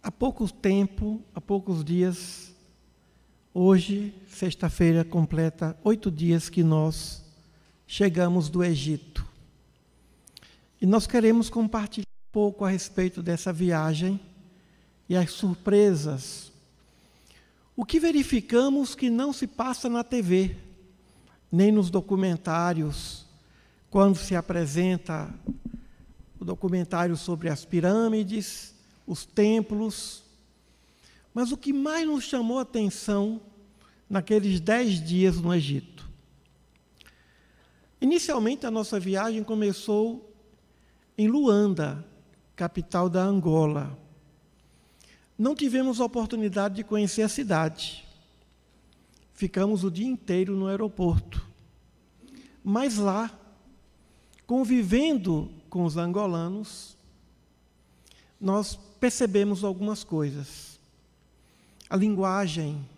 Há pouco tempo, há poucos dias, hoje, sexta-feira, completa 8 dias que nós chegamos do Egito. E nós queremos compartilhar um pouco a respeito dessa viagem e as surpresas. O que verificamos que não se passa na TV, nem nos documentários, quando se apresenta o documentário sobre as pirâmides, os templos. Mas o que mais nos chamou a atenção naqueles 10 dias no Egito? Inicialmente, a nossa viagem começou em Luanda, capital da Angola. Não tivemos a oportunidade de conhecer a cidade. Ficamos o dia inteiro no aeroporto. Mas lá, convivendo com os angolanos, nós percebemos algumas coisas. A linguagem,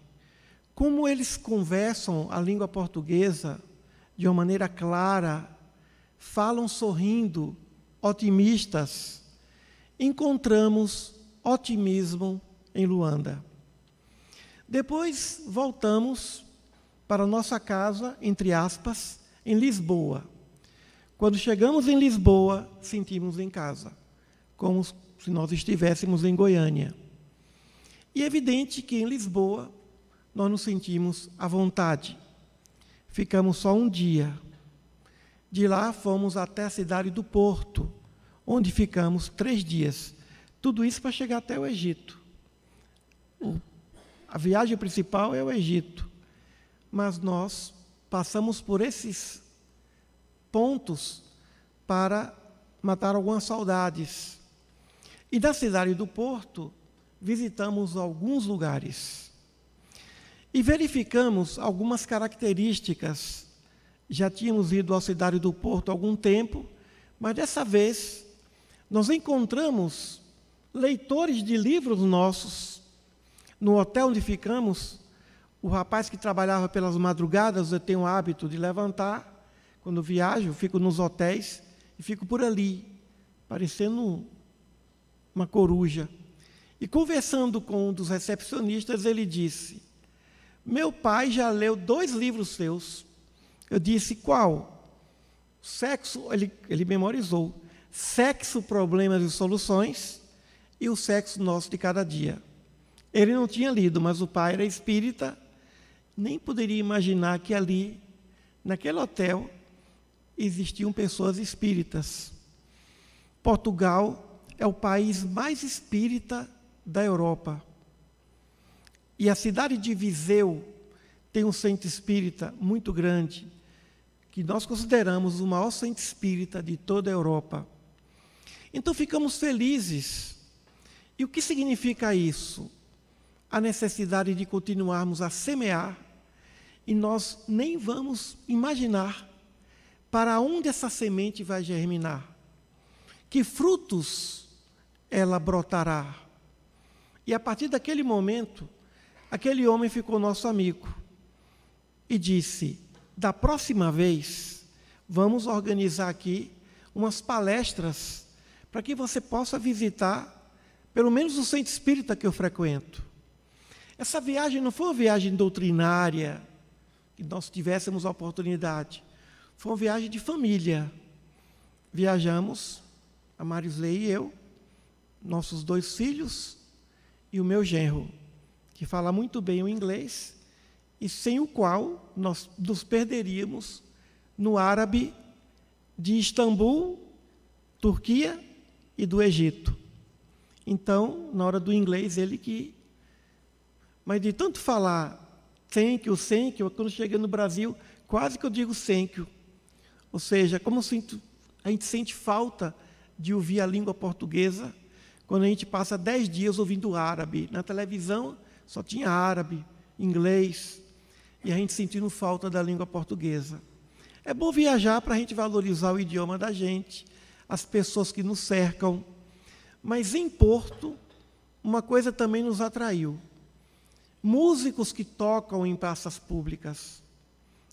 como eles conversam a língua portuguesa de uma maneira clara, falam sorrindo, otimistas. Encontramos otimismo em Luanda. Depois voltamos para nossa casa, entre aspas, em Lisboa. Quando chegamos em Lisboa, sentimos em casa, como se nós estivéssemos em Goiânia. E é evidente que em Lisboa nós nos sentimos à vontade. Ficamos só um dia. De lá fomos até a cidade do Porto, onde ficamos 3 dias. Tudo isso para chegar até o Egito. A viagem principal é o Egito. Mas nós passamos por esses pontos para matar algumas saudades. E da cidade do Porto, visitamos alguns lugares. E verificamos algumas características. Já tínhamos ido à cidade do Porto há algum tempo, mas dessa vez nós encontramos leitores de livros nossos. No hotel onde ficamos, o rapaz que trabalhava pelas madrugadas, eu tenho o hábito de levantar. Quando viajo, fico nos hotéis e fico por ali, parecendo uma coruja. E conversando com um dos recepcionistas, ele disse: meu pai já leu 2 livros seus. Eu disse: qual? Sexo, ele memorizou. Sexo, Problemas e Soluções e O Sexo Nosso de Cada Dia. Ele não tinha lido, mas o pai era espírita, nem poderia imaginar que ali, naquele hotel, existiam pessoas espíritas. Portugal é o país mais espírita da Europa. E a cidade de Viseu tem um centro espírita muito grande, que nós consideramos o maior centro espírita de toda a Europa. Então ficamos felizes. E o que significa isso? A necessidade de continuarmos a semear, e nós nem vamos imaginar para onde essa semente vai germinar, que frutos ela brotará. E a partir daquele momento, aquele homem ficou nosso amigo e disse: da próxima vez, vamos organizar aqui umas palestras para que você possa visitar pelo menos o centro espírita que eu frequento. Essa viagem não foi uma viagem doutrinária, que nós tivéssemos a oportunidade. Foi uma viagem de família. Viajamos, a Marisley e eu, nossos 2 filhos e o meu genro, que fala muito bem o inglês, e sem o qual nós nos perderíamos no árabe de Istambul, Turquia e do Egito. Então, na hora do inglês, ele que... Mas de tanto falar thank you, quando cheguei no Brasil, quase que eu digo thank you. Ou seja, como a gente sente falta de ouvir a língua portuguesa, quando a gente passa 10 dias ouvindo árabe. Na televisão só tinha árabe, inglês, e a gente sentindo falta da língua portuguesa. É bom viajar para a gente valorizar o idioma da gente, as pessoas que nos cercam. Mas em Porto, uma coisa também nos atraiu. Músicos que tocam em praças públicas.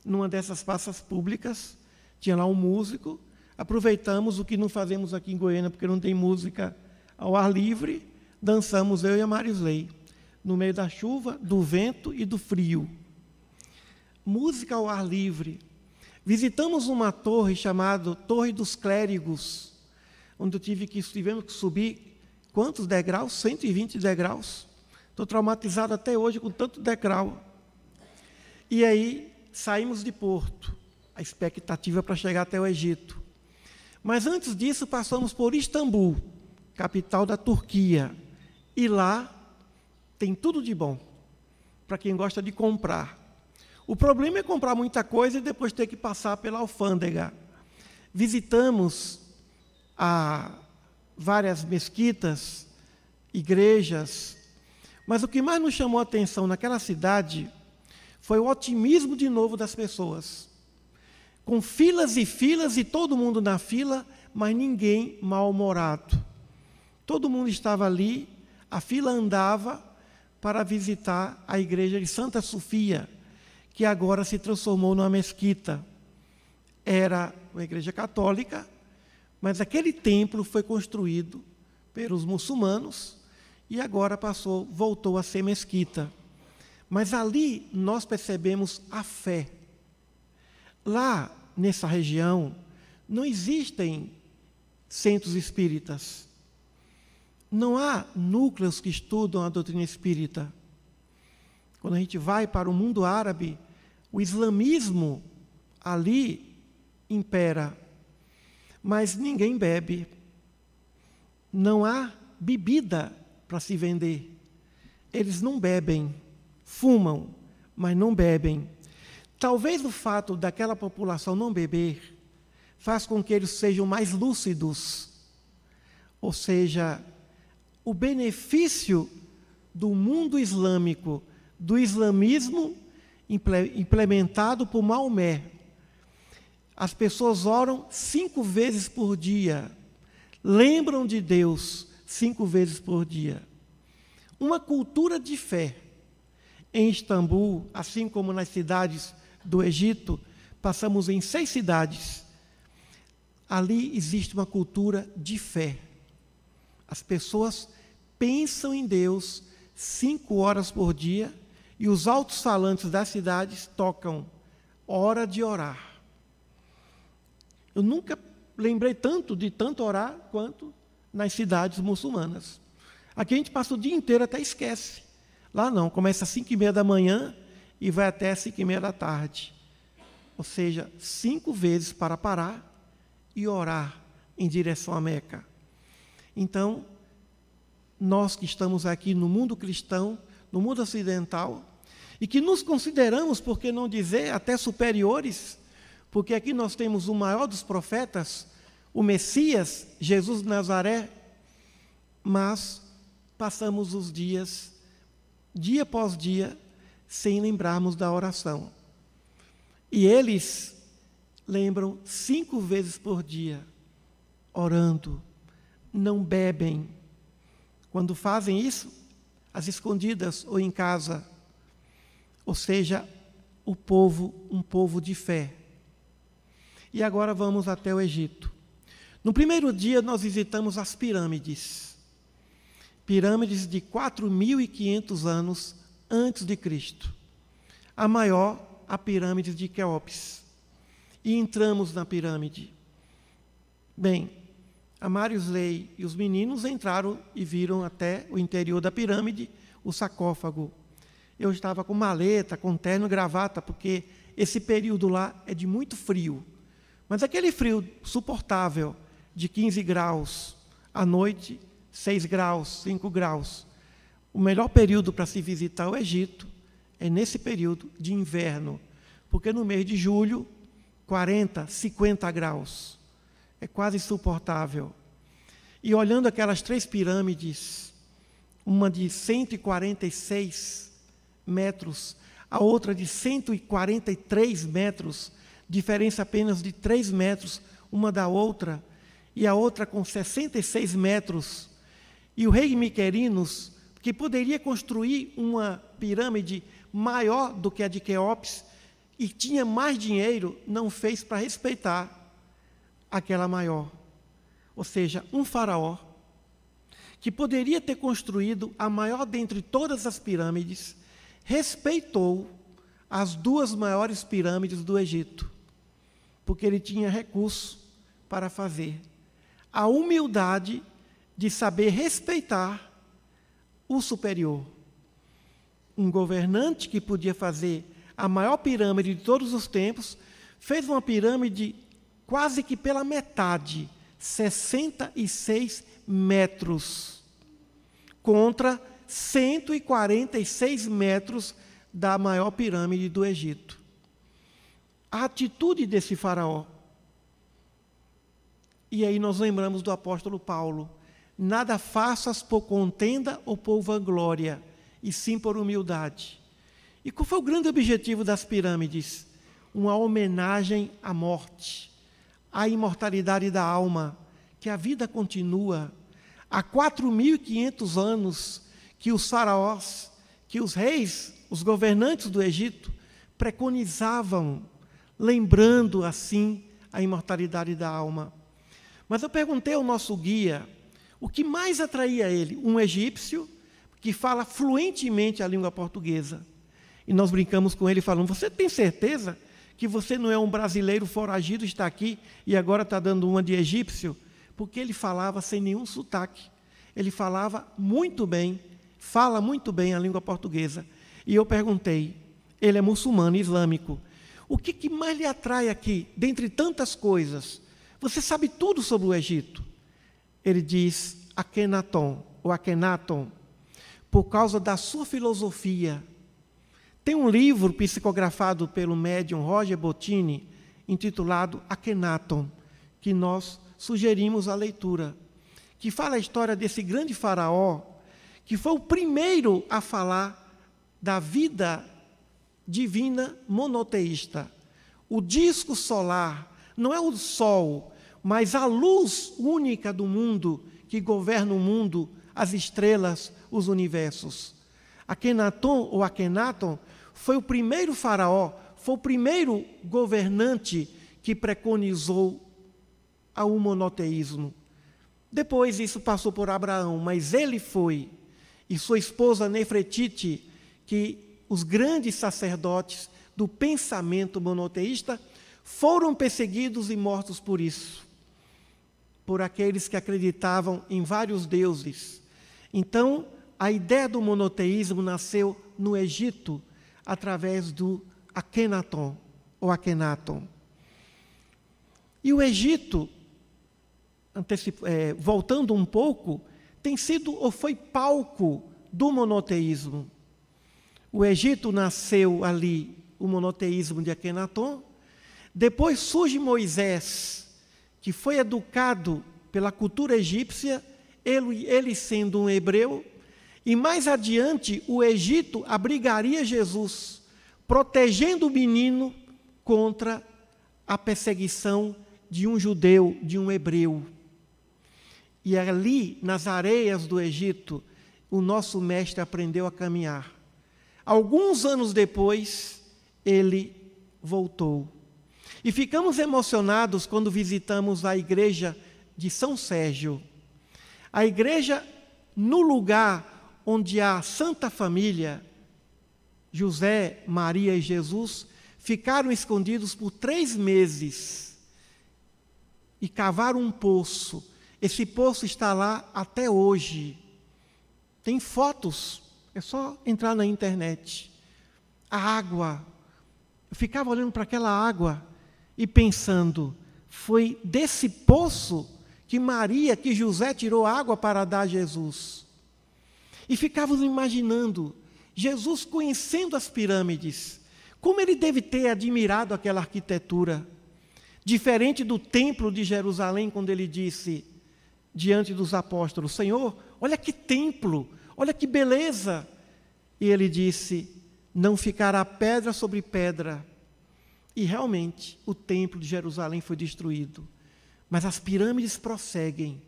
Numa dessas praças públicas, tinha lá um músico. Aproveitamos o que não fazemos aqui em Goiânia, porque não tem música ao ar livre. dançamos eu e a Marisley, no meio da chuva, do vento e do frio. Música ao ar livre. Visitamos uma torre chamada Torre dos Clérigos, onde tivemos que subir quantos degraus? 120 degraus. Estou traumatizado até hoje com tanto degrau. E aí saímos de Porto, a expectativa para chegar até o Egito. Mas antes disso passamos por Istambul, capital da Turquia. E lá tem tudo de bom, para quem gosta de comprar. O problema é comprar muita coisa e depois ter que passar pela alfândega. Visitamos várias mesquitas, igrejas, mas o que mais nos chamou a atenção naquela cidade foi o otimismo de novo das pessoas. Com filas e filas e todo mundo na fila, mas ninguém mal-humorado. Todo mundo estava ali, a fila andava para visitar a igreja de Santa Sofia, que agora se transformou numa mesquita. Era uma igreja católica, mas aquele templo foi construído pelos muçulmanos e agora voltou a ser mesquita. Mas ali nós percebemos a fé. Lá, nessa região, não existem centros espíritas. Não há núcleos que estudam a doutrina espírita. Quando a gente vai para o mundo árabe, o islamismo ali impera. Mas ninguém bebe. Não há bebida para se vender. Eles não bebem, fumam, mas não bebem. Talvez o fato daquela população não beber faz com que eles sejam mais lúcidos. Ou seja, o benefício do mundo islâmico, do islamismo implementado por Maomé. As pessoas oram 5 vezes por dia, lembram de Deus 5 vezes por dia. Uma cultura de fé. Em Istambul, assim como nas cidades do Egito, passamos em 6 cidades. Ali existe uma cultura de fé. As pessoas pensam em Deus 5 horas por dia e os altos-falantes das cidades tocam hora de orar. Eu nunca lembrei de tanto orar quanto nas cidades muçulmanas. Aqui a gente passa o dia inteiro, até esquece. Lá não, começa às 5h30 da manhã e vai até às 5h30 da tarde. Ou seja, 5 vezes para parar e orar em direção à Meca. Então, nós que estamos aqui no mundo cristão, no mundo ocidental, e que nos consideramos, por que não dizer, até superiores, porque aqui nós temos o maior dos profetas, o Messias, Jesus de Nazaré, mas passamos os dias, dia após dia, sem lembrarmos da oração. E eles lembram 5 vezes por dia, orando, não bebem. Quando fazem isso, às escondidas ou em casa, ou seja, um povo de fé. E agora vamos até o Egito. No primeiro dia, nós visitamos as pirâmides. Pirâmides de 4.500 anos antes de Cristo. A maior, a pirâmide de Quéops. E entramos na pirâmide. Bem, a Marisley e os meninos entraram e viram até o interior da pirâmide, o sarcófago. Eu estava com maleta, com terno e gravata, porque esse período lá é de muito frio. Mas aquele frio suportável, de 15 graus, à noite, 6 graus, 5 graus. O melhor período para se visitar o Egito é nesse período de inverno, porque no mês de julho, 40, 50 graus. É quase insuportável. E olhando aquelas 3 pirâmides, uma de 146 metros, a outra de 143 metros, diferença apenas de 3 metros uma da outra, e a outra com 66 metros. E o rei Miquerinos, que poderia construir uma pirâmide maior do que a de Quéops, e tinha mais dinheiro, não fez para respeitar aquela maior. Ou seja, um faraó que poderia ter construído a maior dentre todas as pirâmides, respeitou as duas maiores pirâmides do Egito, porque ele tinha recurso para fazer. A humildade de saber respeitar o superior. Um governante que podia fazer a maior pirâmide de todos os tempos, fez uma pirâmide quase que pela metade, 66 metros, contra 146 metros da maior pirâmide do Egito. A atitude desse faraó. E aí nós lembramos do apóstolo Paulo: nada faças por contenda ou por vanglória, e sim por humildade. E qual foi o grande objetivo das pirâmides? Uma homenagem à morte, à imortalidade da alma, que a vida continua. Há 4.500 anos que os faraós, que os reis, os governantes do Egito, preconizavam, lembrando assim a imortalidade da alma. Mas eu perguntei ao nosso guia o que mais atraía ele, um egípcio que fala fluentemente a língua portuguesa. E nós brincamos com ele falando: você tem certeza que você não é um brasileiro foragido, está aqui e agora está dando uma de egípcio? Porque ele falava sem nenhum sotaque. Ele falava muito bem, fala muito bem a língua portuguesa. E eu perguntei, ele é muçulmano, islâmico, o que mais lhe atrai aqui, dentre tantas coisas? Você sabe tudo sobre o Egito? Ele diz, Akhenaton, ou Akhenaton, por causa da sua filosofia. Tem um livro psicografado pelo médium Roger Bottini, intitulado Akhenaton, que nós sugerimos a leitura, que fala a história desse grande faraó, que foi o primeiro a falar da vida divina monoteísta. O disco solar não é o sol, mas a luz única do mundo, que governa o mundo, as estrelas, os universos. Akhenaton, ou Akhenaton, foi o primeiro faraó, foi o primeiro governante que preconizou o monoteísmo. Depois isso passou por Abraão, mas ele foi, e sua esposa Nefretiti, que os grandes sacerdotes do pensamento monoteísta foram perseguidos e mortos por isso, por aqueles que acreditavam em vários deuses. Então, a ideia do monoteísmo nasceu no Egito, através do Akhenaton, ou Akhenaton. E o Egito, voltando um pouco, tem sido ou foi palco do monoteísmo. O Egito nasceu ali, o monoteísmo de Akhenaton. Depois surge Moisés, que foi educado pela cultura egípcia, ele sendo um hebreu. E mais adiante, o Egito abrigaria Jesus, protegendo o menino contra a perseguição de um judeu, de um hebreu. E ali, nas areias do Egito, o nosso mestre aprendeu a caminhar. Alguns anos depois, ele voltou. E ficamos emocionados quando visitamos a igreja de São Sérgio. A igreja no lugar onde a Santa Família, José, Maria e Jesus, ficaram escondidos por 3 meses e cavaram um poço. Esse poço está lá até hoje. Tem fotos, é só entrar na internet. A água, eu ficava olhando para aquela água e pensando, foi desse poço que Maria, que José tirou água para dar a Jesus. E ficávamos imaginando, Jesus conhecendo as pirâmides, como ele deve ter admirado aquela arquitetura, diferente do templo de Jerusalém, quando ele disse, diante dos apóstolos, Senhor, olha que templo, olha que beleza. E ele disse, não ficará pedra sobre pedra. E realmente, o templo de Jerusalém foi destruído. Mas as pirâmides prosseguem.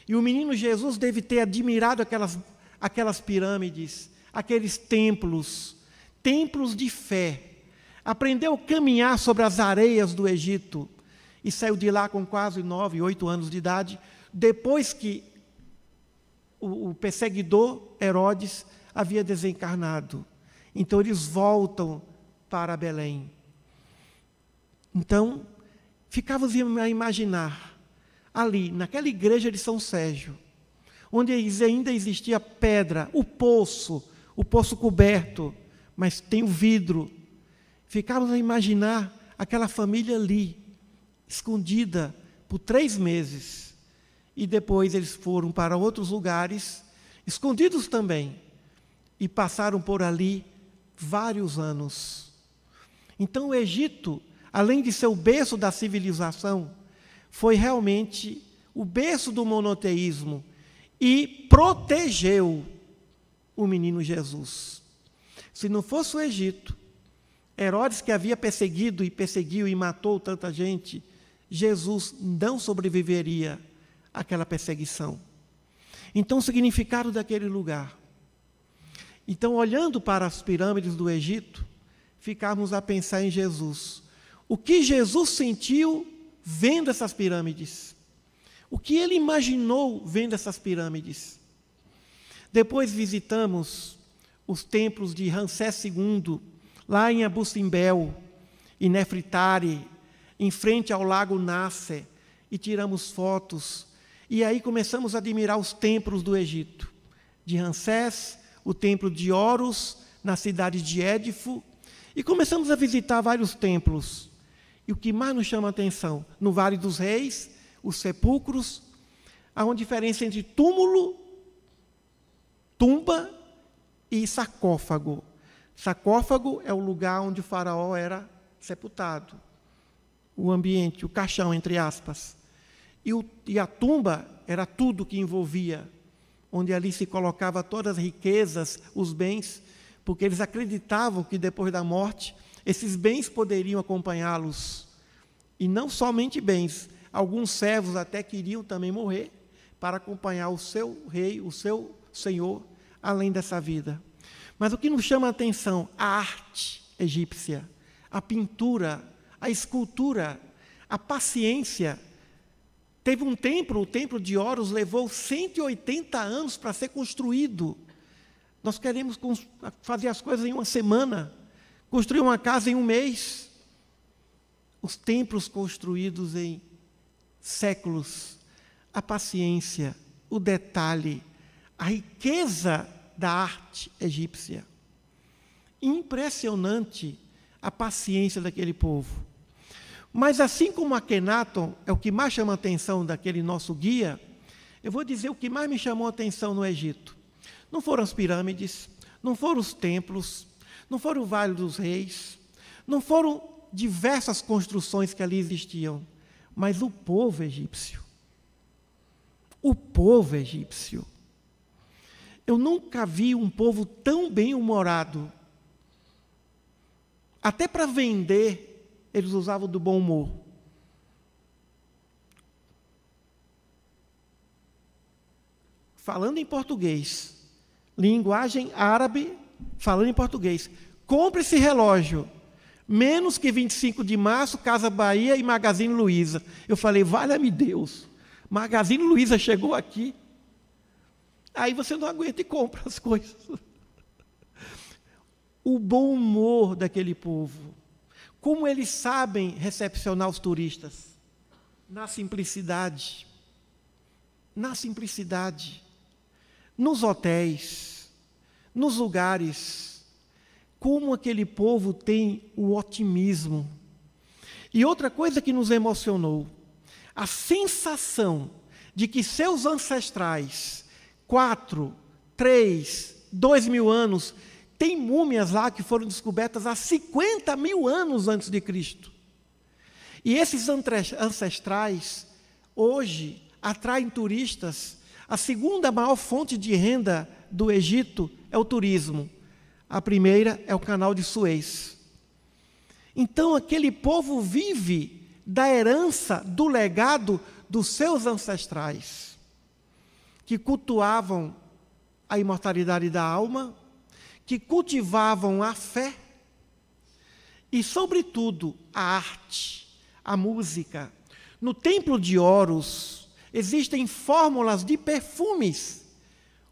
E o menino Jesus deve ter admirado aquelas pirâmides, aqueles templos de fé. Aprendeu a caminhar sobre as areias do Egito e saiu de lá com quase 9, 8 anos de idade, depois que o perseguidor Herodes havia desencarnado. Então eles voltam para Belém. Então, ficávamos a imaginar, ali, naquela igreja de São Sérgio, onde ainda existia pedra, o poço coberto, mas tem o vidro. Ficávamos a imaginar aquela família ali, escondida por 3 meses. E depois eles foram para outros lugares, escondidos também, e passaram por ali vários anos. Então o Egito, além de ser o berço da civilização, foi realmente o berço do monoteísmo e protegeu o menino Jesus. Se não fosse o Egito, Herodes, que havia perseguido e perseguiu e matou tanta gente, Jesus não sobreviveria àquela perseguição. Então, o significado daquele lugar. Então, olhando para as pirâmides do Egito, ficamos a pensar em Jesus. O que Jesus sentiu vendo essas pirâmides? O que ele imaginou vendo essas pirâmides? Depois visitamos os templos de Ramsés II, lá em Abu Simbel, em Nefritari, em frente ao lago Nasser, e tiramos fotos. E aí começamos a admirar os templos do Egito. De Ramsés, o templo de Horus, na cidade de Édifo, e começamos a visitar vários templos. E o que mais nos chama a atenção, no Vale dos Reis, os sepulcros, há uma diferença entre túmulo, tumba e sarcófago. Sarcófago é o lugar onde o faraó era sepultado, o ambiente, o caixão, entre aspas. E a tumba era tudo que envolvia, onde ali se colocava todas as riquezas, os bens, porque eles acreditavam que depois da morte, esses bens poderiam acompanhá-los. E não somente bens, alguns servos até queriam também morrer para acompanhar o seu rei, o seu senhor, além dessa vida. Mas o que nos chama a atenção, a arte egípcia, a pintura, a escultura, a paciência. Teve um templo, o templo de Horus, levou 180 anos para ser construído. Nós queremos fazer as coisas em uma semana, construir uma casa em um mês. Os templos construídos em séculos, a paciência, o detalhe, a riqueza da arte egípcia. Impressionante a paciência daquele povo. Mas assim como Akhenaton é o que mais chama a atenção daquele nosso guia, eu vou dizer o que mais me chamou a atenção no Egito. Não foram as pirâmides, não foram os templos, não foram o Vale dos Reis, não foram diversas construções que ali existiam, mas o povo egípcio. O povo egípcio. Eu nunca vi um povo tão bem-humorado. Até para vender, eles usavam do bom humor. Falando em português, linguagem árabe, falando em português. Compre esse relógio, menos que 25 de março, Casa Bahia e Magazine Luiza. Eu falei, valha-me Deus, Magazine Luiza chegou aqui. Aí você não aguenta e compra as coisas. O bom humor daquele povo. Como eles sabem recepcionar os turistas. Na simplicidade. Na simplicidade. Nos hotéis. Nos lugares. Como aquele povo tem o otimismo. E outra coisa que nos emocionou. A sensação de que seus ancestrais 4, 3, 2 mil anos, tem múmias lá que foram descobertas há 50 mil anos antes de Cristo. E esses ancestrais, hoje, atraem turistas. A segunda maior fonte de renda do Egito é o turismo. A primeira é o canal de Suez. Então, aquele povo vive da herança, do legado dos seus ancestrais, que cultuavam a imortalidade da alma, que cultivavam a fé e, sobretudo, a arte, a música. No templo de Horus existem fórmulas de perfumes,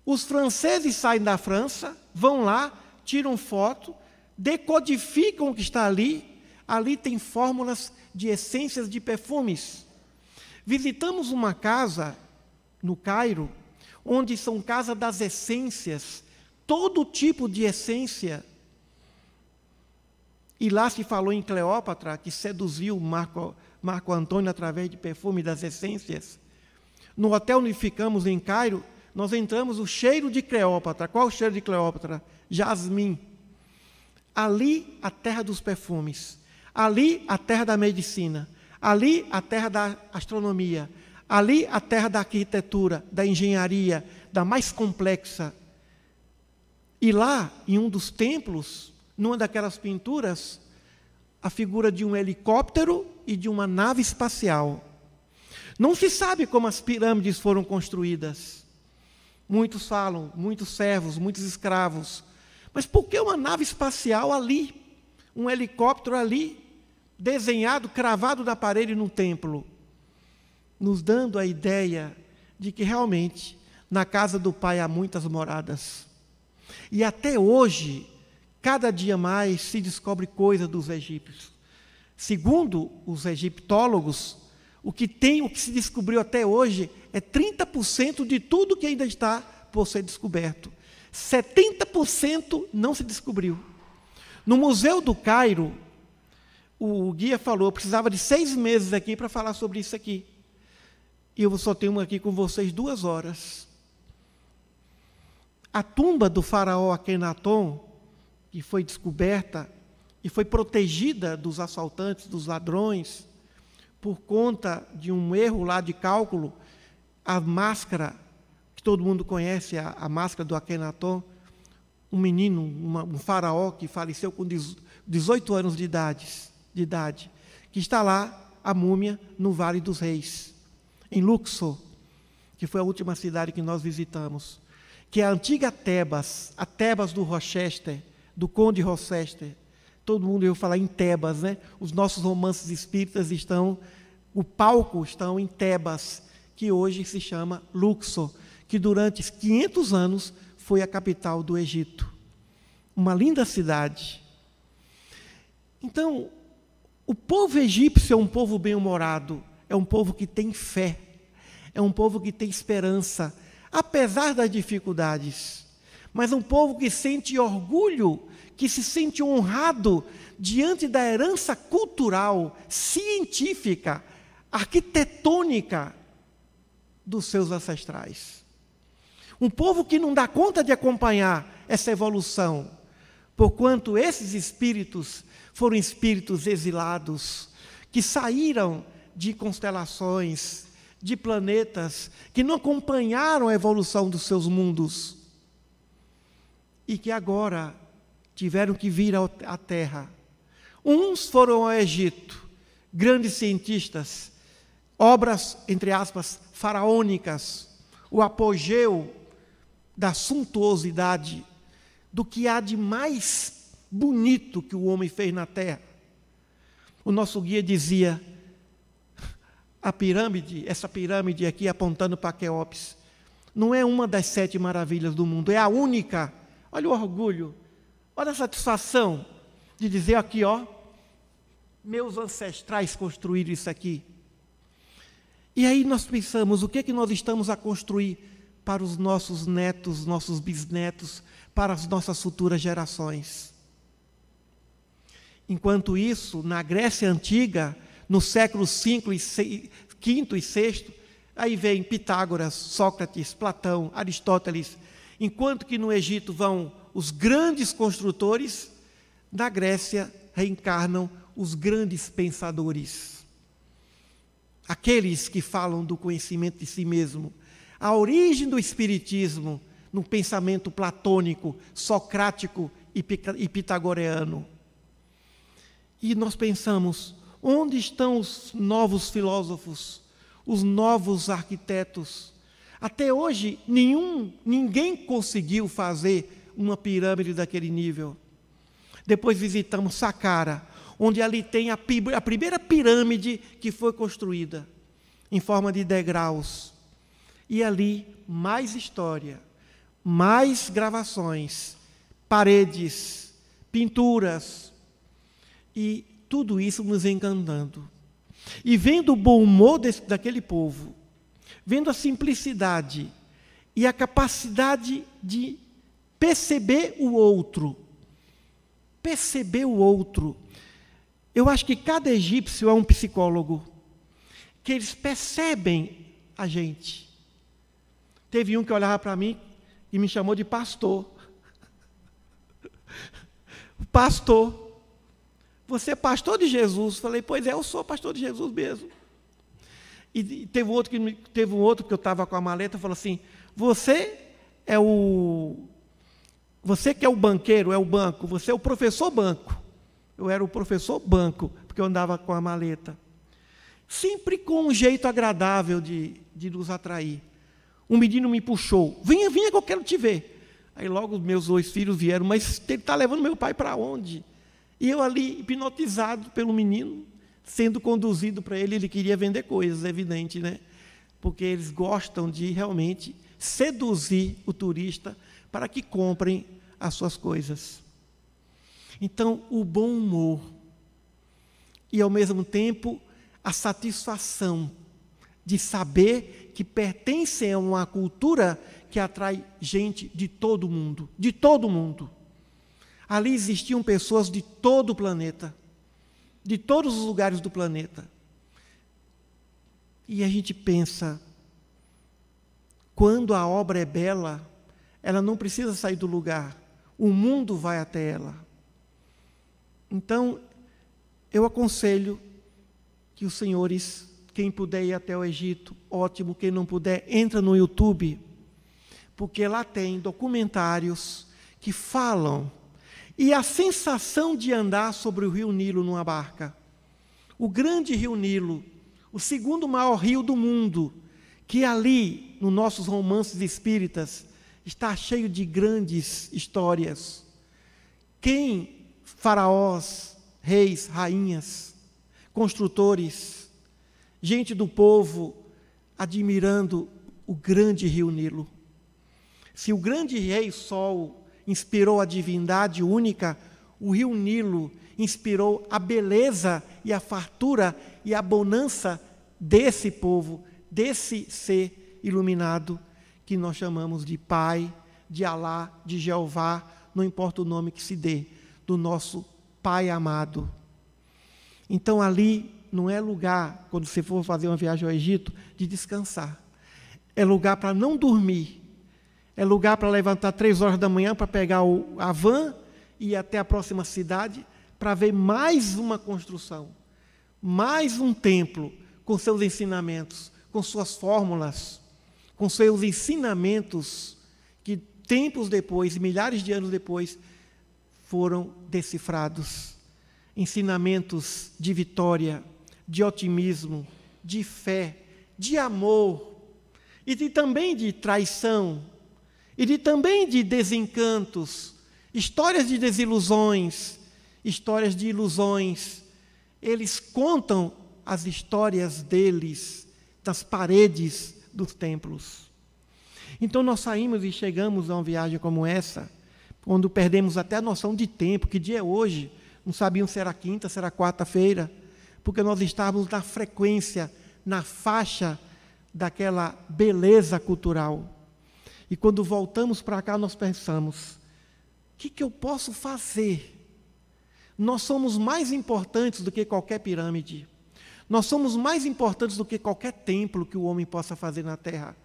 Os franceses saem da França, vão lá, tiram foto, decodificam o que está ali. Ali tem fórmulas de essências de perfumes. Visitamos uma casa no Cairo, onde são casa das essências, todo tipo de essência. E lá se falou em Cleópatra, que seduziu Marco Antônio através de perfume das essências. No hotel onde ficamos em Cairo, nós entramos, o cheiro de Cleópatra. Qual o cheiro de Cleópatra? Jasmim. Ali, a terra dos perfumes. Ali, a terra da medicina. Ali, a terra da astronomia. Ali, a terra da arquitetura, da engenharia, da mais complexa. E lá, em um dos templos, numa daquelas pinturas, a figura de um helicóptero e de uma nave espacial. Não se sabe como as pirâmides foram construídas. Muitos falam, muitos servos, muitos escravos. Mas por que uma nave espacial ali? Um helicóptero ali, desenhado, cravado na parede num templo? Nos dando a ideia de que realmente na casa do Pai há muitas moradas. E até hoje, cada dia mais se descobre coisa dos egípcios. Segundo os egiptólogos, o que se descobriu até hoje é 30% de tudo que ainda está por ser descoberto. 70% não se descobriu. No Museu do Cairo, o guia falou, eu precisava de 6 meses aqui para falar sobre isso aqui. E eu só tenho aqui com vocês 2 horas. A tumba do faraó Akenaton, que foi descoberta e foi protegida dos assaltantes, dos ladrões, por conta de um erro lá de cálculo, a máscara, que todo mundo conhece, a máscara do Akenaton, um menino, um faraó que faleceu com 18 anos de idade, que está lá, a múmia, no Vale dos Reis, em Luxor, que foi a última cidade que nós visitamos, que é a antiga Tebas, a Tebas do Rochester, do Conde Rochester. Todo mundo ouviu falar em Tebas, né? Os nossos romances espíritas o palco estão em Tebas, que hoje se chama Luxor, que durante 500 anos foi a capital do Egito. Uma linda cidade. Então, o povo egípcio é um povo bem-humorado, é um povo que tem fé, é um povo que tem esperança, apesar das dificuldades, mas um povo que sente orgulho, que se sente honrado diante da herança cultural, científica, arquitetônica dos seus ancestrais. Um povo que não dá conta de acompanhar essa evolução, porquanto esses espíritos foram espíritos exilados, que saíram de constelações, de planetas, que não acompanharam a evolução dos seus mundos, e que agora tiveram que vir à Terra. Uns foram ao Egito, grandes cientistas, obras, entre aspas, faraônicas, o apogeu da suntuosidade, do que há de mais bonito que o homem fez na Terra. O nosso guia dizia, essa pirâmide aqui apontando para Quéops, não é uma das 7 maravilhas do mundo, é a única. Olha o orgulho, olha a satisfação de dizer aqui, ó, meus ancestrais construíram isso aqui. E aí nós pensamos, o que é que nós estamos a construir para os nossos netos, nossos bisnetos, para as nossas futuras gerações? Enquanto isso, na Grécia Antiga, no século V e VI, aí vem Pitágoras, Sócrates, Platão, Aristóteles, enquanto que no Egito vão os grandes construtores, na Grécia reencarnam os grandes pensadores. Aqueles que falam do conhecimento de si mesmo. A origem do espiritismo no pensamento platônico, socrático e pitagoreano. E nós pensamos, onde estão os novos filósofos, os novos arquitetos? Até hoje, ninguém conseguiu fazer uma pirâmide daquele nível. Depois visitamos Saqqara, onde ali tem a primeira pirâmide que foi construída, em forma de degraus. E ali, mais história. mais gravações, paredes, pinturas, e tudo isso nos encantando. E vendo o bom humor daquele povo, vendo a simplicidade e a capacidade de perceber o outro. Perceber o outro. Eu acho que cada egípcio é um psicólogo, que eles percebem a gente. Teve um que olhava para mim e me chamou de pastor. Pastor. Você é pastor de Jesus? Falei, pois é, eu sou pastor de Jesus mesmo. E teve um outro que eu estava com a maleta, falou assim, você que é o banqueiro, é o banco, você é o professor banco. Eu era o professor banco, porque eu andava com a maleta. Sempre com um jeito agradável de nos atrair. Um menino me puxou, venha que eu quero te ver. Aí logo os meus 2 filhos vieram, mas ele está levando meu pai para onde? E eu ali, hipnotizado pelo menino, sendo conduzido para ele, ele queria vender coisas, é evidente, né? Porque eles gostam de realmente seduzir o turista para que comprem as suas coisas. Então, o bom humor e, ao mesmo tempo, a satisfação de saber que pertencem a uma cultura que atrai gente de todo mundo, de todo mundo. Ali existiam pessoas de todo o planeta, de todos os lugares do planeta. E a gente pensa, quando a obra é bela, ela não precisa sair do lugar, o mundo vai até ela. Então, eu aconselho que os senhores, quem puder ir até o Egito, ótimo, quem não puder, entra no YouTube, porque lá tem documentários que falam, e a sensação de andar sobre o rio Nilo numa barca, o grande rio Nilo, o segundo maior rio do mundo, que ali, nos nossos romances espíritas, está cheio de grandes histórias. Quem? Faraós, reis, rainhas, construtores, gente do povo, admirando o grande rio Nilo. Se o grande rei Sol inspirou a divindade única, o rio Nilo inspirou a beleza e a fartura e a bonança desse povo, desse ser iluminado que nós chamamos de Pai, de Alá, de Jeová, não importa o nome que se dê, do nosso Pai amado. Então ali não é lugar, quando você for fazer uma viagem ao Egito, de descansar. É lugar para não dormir. É lugar para levantar 3 horas da manhã para pegar a van e ir até a próxima cidade para ver mais uma construção, mais um templo com seus ensinamentos, com suas fórmulas, com seus ensinamentos que tempos depois, milhares de anos depois, foram decifrados. Ensinamentos de vitória, de otimismo, de fé, de amor, e também de traição, e também de desencantos, histórias de desilusões, histórias de ilusões. Eles contam as histórias deles, das paredes dos templos. Então nós saímos e chegamos a uma viagem como essa, quando perdemos até a noção de tempo, que dia é hoje, não sabíamos se era quinta, se era quarta-feira, porque nós estávamos na frequência, na faixa daquela beleza cultural. E quando voltamos para cá, nós pensamos, o que eu posso fazer? Nós somos mais importantes do que qualquer pirâmide. Nós somos mais importantes do que qualquer templo que o homem possa fazer na Terra.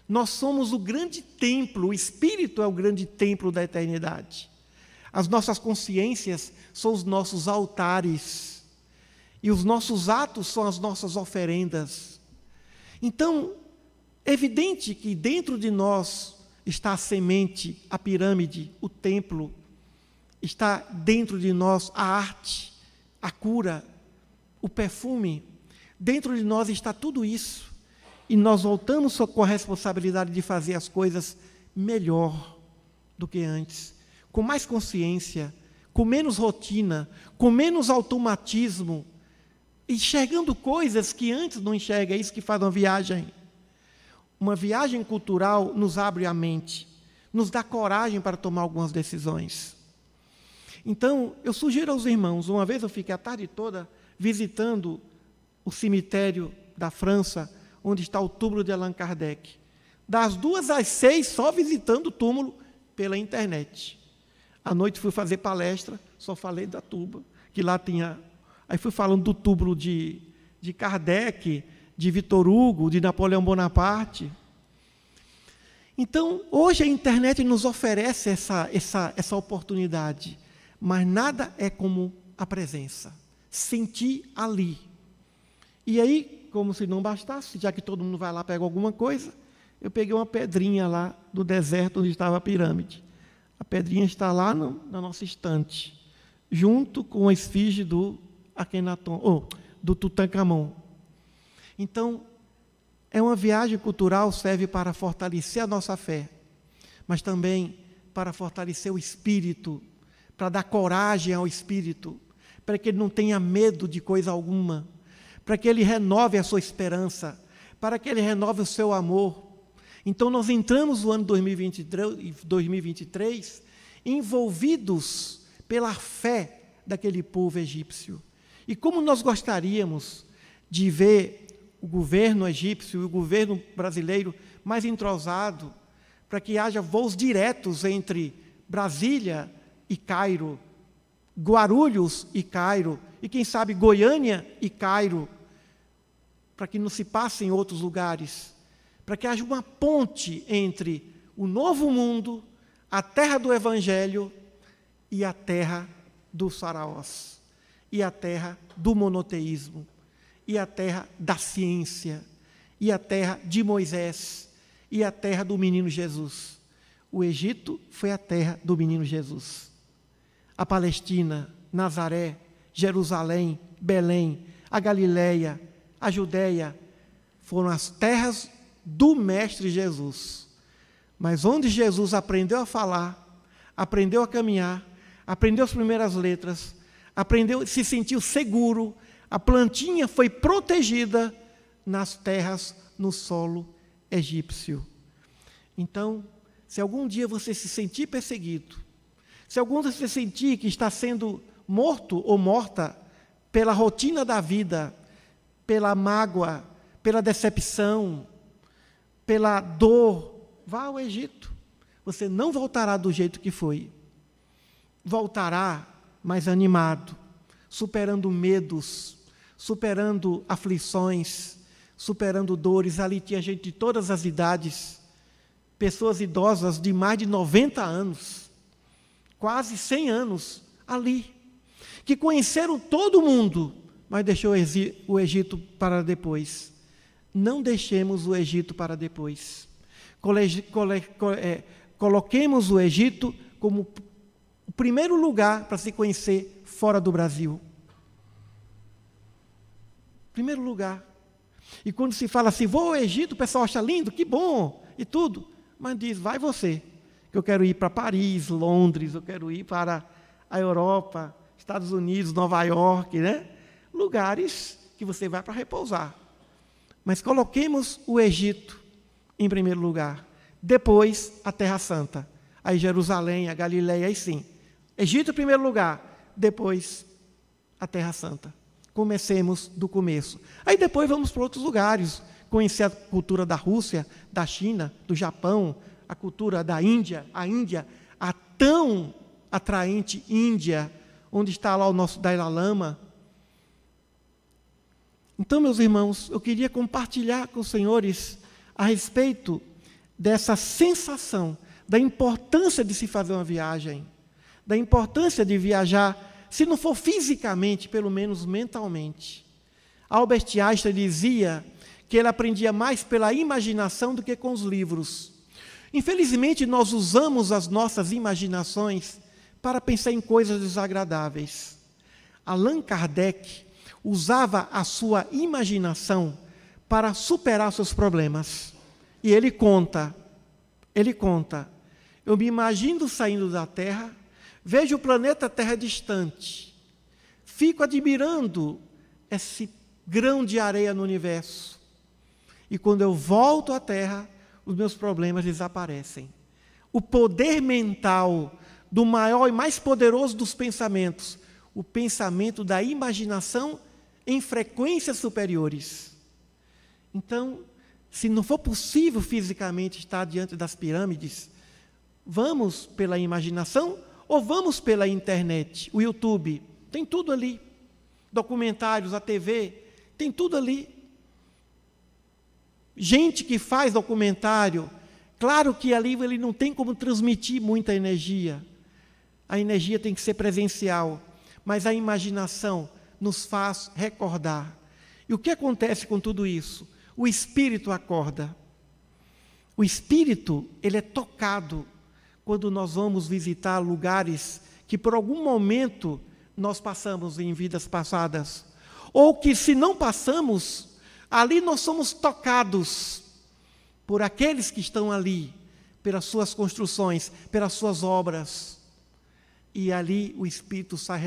Nós somos o grande templo, o Espírito é o grande templo da eternidade. As nossas consciências são os nossos altares. E os nossos atos são as nossas oferendas. Então, é evidente que dentro de nós está a semente, a pirâmide, o templo. Está dentro de nós a arte, a cura, o perfume. Dentro de nós está tudo isso. E nós voltamos com a responsabilidade de fazer as coisas melhor do que antes. Com mais consciência, com menos rotina, com menos automatismo, enxergando coisas que antes não enxerga. É isso que faz uma viagem. Uma viagem cultural nos abre a mente, nos dá coragem para tomar algumas decisões. Então, eu sugiro aos irmãos, uma vez eu fiquei a tarde toda visitando o cemitério da França, onde está o túmulo de Allan Kardec. Das 2 às 6, só visitando o túmulo pela internet. À noite fui fazer palestra, só falei da tumba, que lá tinha... Aí fui falando do túmulo de Kardec, de Victor Hugo, de Napoleão Bonaparte. Então, hoje a internet nos oferece essa oportunidade, mas nada é como a presença. Sentir ali. E aí, como se não bastasse, já que todo mundo vai lá pegar alguma coisa, eu peguei uma pedrinha lá do deserto onde estava a pirâmide. A pedrinha está lá na nossa estante, junto com a esfinge do Akenaton, do Tutankhamon. Então, é uma viagem cultural, serve para fortalecer a nossa fé, mas também para fortalecer o espírito, para dar coragem ao espírito, para que ele não tenha medo de coisa alguma, para que ele renove a sua esperança, para que ele renove o seu amor. Então, nós entramos no ano 2023 envolvidos pela fé daquele povo egípcio. E como nós gostaríamos de ver o governo egípcio e o governo brasileiro mais entrosado, para que haja voos diretos entre Brasília e Cairo, Guarulhos e Cairo, e quem sabe Goiânia e Cairo, para que não se passe em outros lugares, para que haja uma ponte entre o novo mundo, a terra do Evangelho e a terra dos faraós, e a terra do monoteísmo, e a terra da ciência, e a terra de Moisés, e a terra do menino Jesus. O Egito foi a terra do menino Jesus. A Palestina, Nazaré, Jerusalém, Belém, a Galileia, a Judéia, foram as terras do Mestre Jesus. Mas onde Jesus aprendeu a falar, aprendeu a caminhar, aprendeu as primeiras letras, aprendeu, se sentiu seguro, a plantinha foi protegida nas terras, no solo egípcio. Então, se algum dia você se sentir perseguido, se algum dia você sentir que está sendo morto ou morta pela rotina da vida, pela mágoa, pela decepção, pela dor, vá ao Egito. Você não voltará do jeito que foi. Voltará mais animado, superando medos, superando aflições, superando dores. Ali tinha gente de todas as idades, pessoas idosas de mais de 90 anos, quase 100 anos, ali, que conheceram todo mundo, mas deixou o Egito para depois. Não deixemos o Egito para depois. Coloquemos o Egito como o primeiro lugar para se conhecer fora do Brasil. Primeiro lugar. E quando se fala assim, vou ao Egito, o pessoal acha lindo, que bom, e tudo. Mas diz, vai você, que eu quero ir para Paris, Londres, eu quero ir para a Europa, Estados Unidos, Nova York, né? Lugares que você vai para repousar. Mas coloquemos o Egito em primeiro lugar. Depois, a Terra Santa. Aí Jerusalém, a Galileia, aí sim. Egito em primeiro lugar. Depois, a Terra Santa. Comecemos do começo. Aí depois vamos para outros lugares. Conhecer a cultura da Rússia, da China, do Japão, a cultura da Índia, a tão atraente Índia, onde está lá o nosso Dalai Lama. Então, meus irmãos, eu queria compartilhar com os senhores a respeito dessa sensação, da importância de se fazer uma viagem, da importância de viajar, se não for fisicamente, pelo menos mentalmente. Albert Einstein dizia que ele aprendia mais pela imaginação do que com os livros. Infelizmente, nós usamos as nossas imaginações para pensar em coisas desagradáveis. Allan Kardec usava a sua imaginação para superar seus problemas. E ele conta, eu me imagino saindo da Terra, vejo o planeta Terra distante, fico admirando esse grão de areia no universo. E quando eu volto à Terra, os meus problemas desaparecem. o poder mental do maior e mais poderoso dos pensamentos, o pensamento da imaginação em frequências superiores. Então, se não for possível fisicamente estar diante das pirâmides, vamos pela imaginação ou vamos pela internet, o YouTube, tem tudo ali. Documentários, a TV, tem tudo ali. Gente que faz documentário, claro que ali ele não tem como transmitir muita energia. A energia tem que ser presencial, mas a imaginação nos faz recordar. E o que acontece com tudo isso? O espírito acorda. O espírito, ele é tocado quando nós vamos visitar lugares que por algum momento nós passamos em vidas passadas, ou que se não passamos, ali nós somos tocados por aqueles que estão ali, pelas suas construções, pelas suas obras, e ali o espírito sai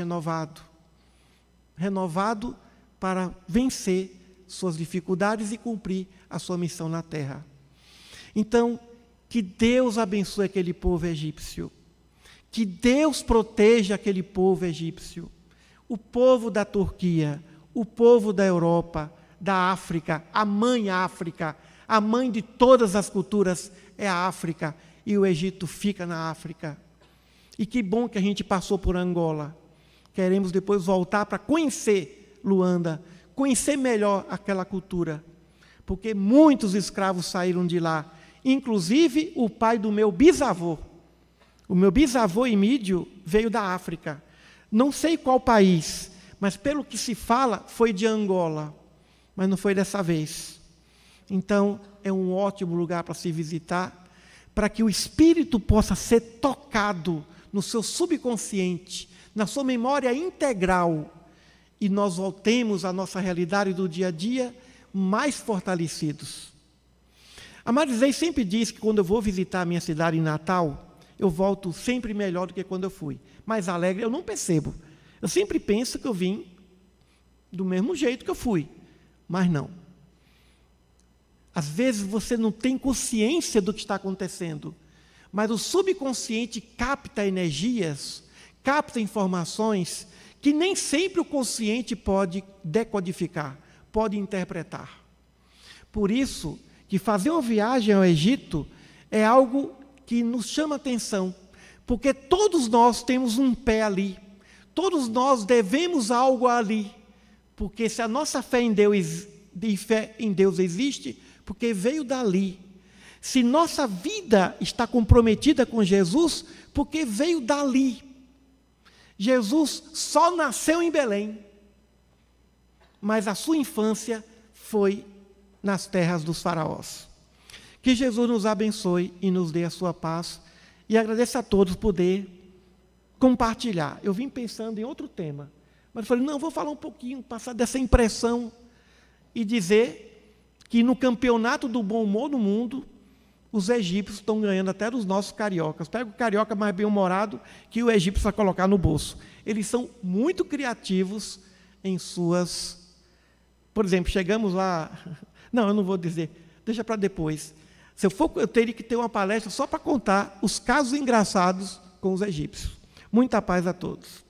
renovado para vencer suas dificuldades e cumprir a sua missão na terra. Então, que Deus abençoe aquele povo egípcio, que Deus proteja aquele povo egípcio, o povo da Turquia, o povo da Europa, da África, a mãe de todas as culturas é a África, e o Egito fica na África. E que bom que a gente passou por Angola. Queremos depois voltar para conhecer Luanda, conhecer melhor aquela cultura, porque muitos escravos saíram de lá, inclusive o pai do meu bisavô. O meu bisavô Emídio veio da África. Não sei qual país, mas pelo que se fala, foi de Angola. Mas não foi dessa vez. Então, é um ótimo lugar para se visitar, para que o espírito possa ser tocado no seu subconsciente, na sua memória integral, e nós voltemos à nossa realidade do dia a dia mais fortalecidos. A Marisei sempre diz que quando eu vou visitar a minha cidade em Natal, eu volto sempre melhor do que quando eu fui. Mais alegre eu não percebo. Eu sempre penso que eu vim do mesmo jeito que eu fui, mas não. Às vezes você não tem consciência do que está acontecendo, mas o subconsciente capta energias, capta informações que nem sempre o consciente pode decodificar, pode interpretar. Por isso que fazer uma viagem ao Egito é algo que nos chama atenção, porque todos nós temos um pé ali, todos nós devemos algo ali, porque se a nossa fé em Deus existe, porque veio dali. Se nossa vida está comprometida com Jesus, porque veio dali. Jesus só nasceu em Belém, mas a sua infância foi nas terras dos faraós. Que Jesus nos abençoe e nos dê a sua paz, e agradeço a todos por poder compartilhar. Eu vim pensando em outro tema, mas eu falei, não, vou falar um pouquinho, passar dessa impressão e dizer que no campeonato do bom humor no mundo, os egípcios estão ganhando até dos nossos cariocas. Pega o carioca mais bem-humorado que o egípcio vai colocar no bolso. Eles são muito criativos em suas... Por exemplo, chegamos lá... Não, eu não vou dizer, deixa para depois. Se eu for, eu teria que ter uma palestra só para contar os casos engraçados com os egípcios. Muita paz a todos.